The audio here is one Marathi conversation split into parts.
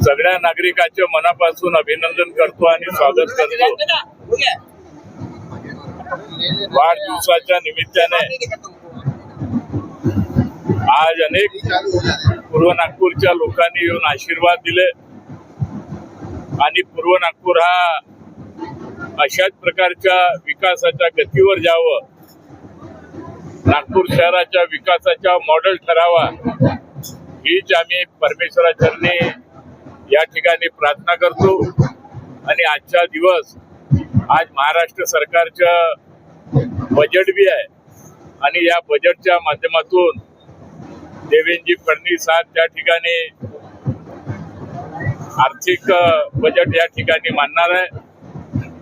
सगळ्या नागरिकांचे मनापासून अभिनंदन करतो आणि स्वागत करतो। वाढदिवसाच्या निमित्ताने आज अनेक पूर्व नागपूरच्या लोकांनी येऊन आशीर्वाद दिले आणि पूर्व नागपूर हा अशाच प्रकारच्या विकासाच्या गतीवर जावं, नागपूर शहराच्या विकासाचा मॉडेल ठरावा, हीच आम्ही परमेश्वराचरणी या ठिकाणी प्रार्थना करतो। आणि आजचा दिवस आज महाराष्ट्र सरकारचं बजेट भी आहे आणि या बजेटच्या माध्यमातून देवेंद्रजी फडणवीस आज त्या ठिकाणी आर्थिक बजेट या ठिकाणी मांडणार आहे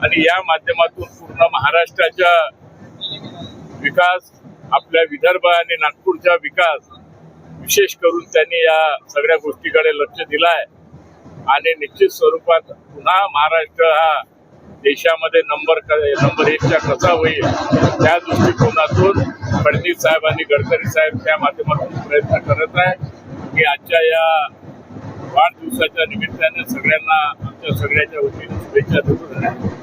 आणि या माध्यमातून पूर्ण महाराष्ट्राचा विकास, आपल्या विदर्भ आणि नागपूरचा विकास विशेष करून त्यांनी या सगळ्या गोष्टीकडे लक्ष दिलं आहे आणि निश्चित स्वरूपात पुन्हा महाराष्ट्र हा देशामध्ये नंबर 1चा कसा होईल त्या दृष्टिकोनातून फडणवीस साहेब आणि गडकरी साहेब त्या माध्यमातून प्रयत्न करत आहे की आजच्या या वाढदिवसाच्या निमित्ताने सगळ्यांना आमच्या सगळ्याच्या वतीने शुभेच्छा देतो।